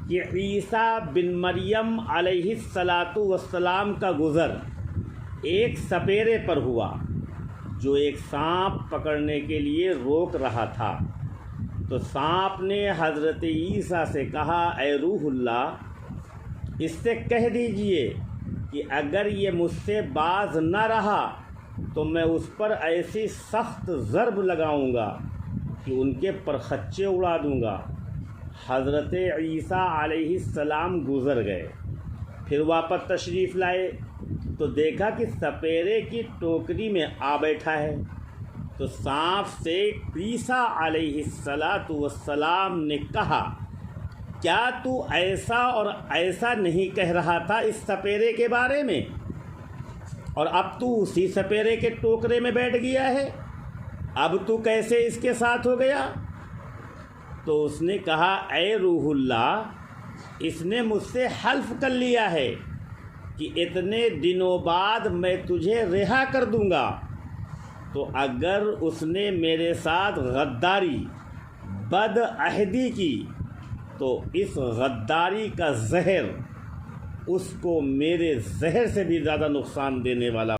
कि ईसा बिन मरियम अलैहिस्सलातु वस्सलाम का गुज़र एक सपेरे पर हुआ जो एक सांप पकड़ने के लिए रोक रहा था। तो सांप ने हज़रत ईसा से कहा, ए रूहुल्लाह, इससे कह दीजिए कि अगर ये मुझसे बाज न रहा तो मैं उस पर ऐसी सख्त ज़र्ब लगाऊंगा कि उनके परखच्चे उड़ा दूंगा। हज़रत ईसा अलैहिस्सलाम गुज़र गए। फिर वापस तशरीफ़ लाए तो देखा कि सपेरे की टोकरी में आ बैठा है। तो सांप से ईसा अलैहिस्सलातु वस्सलाम ने कहा, क्या तू ऐसा और ऐसा नहीं कह रहा था इस सपेरे के बारे में, और अब तू उसी सपेरे के टोकरे में बैठ गया है, अब तू कैसे इसके साथ हो गया? तो उसने कहा, ए रूहुल्लाह, इसने मुझसे हल्फ कर लिया है कि इतने दिनों बाद मैं तुझे रिहा कर दूंगा। तो अगर उसने मेरे साथ गद्दारी बदअहदी की तो इस गद्दारी का जहर उसको मेरे जहर से भी ज़्यादा नुकसान देने वाला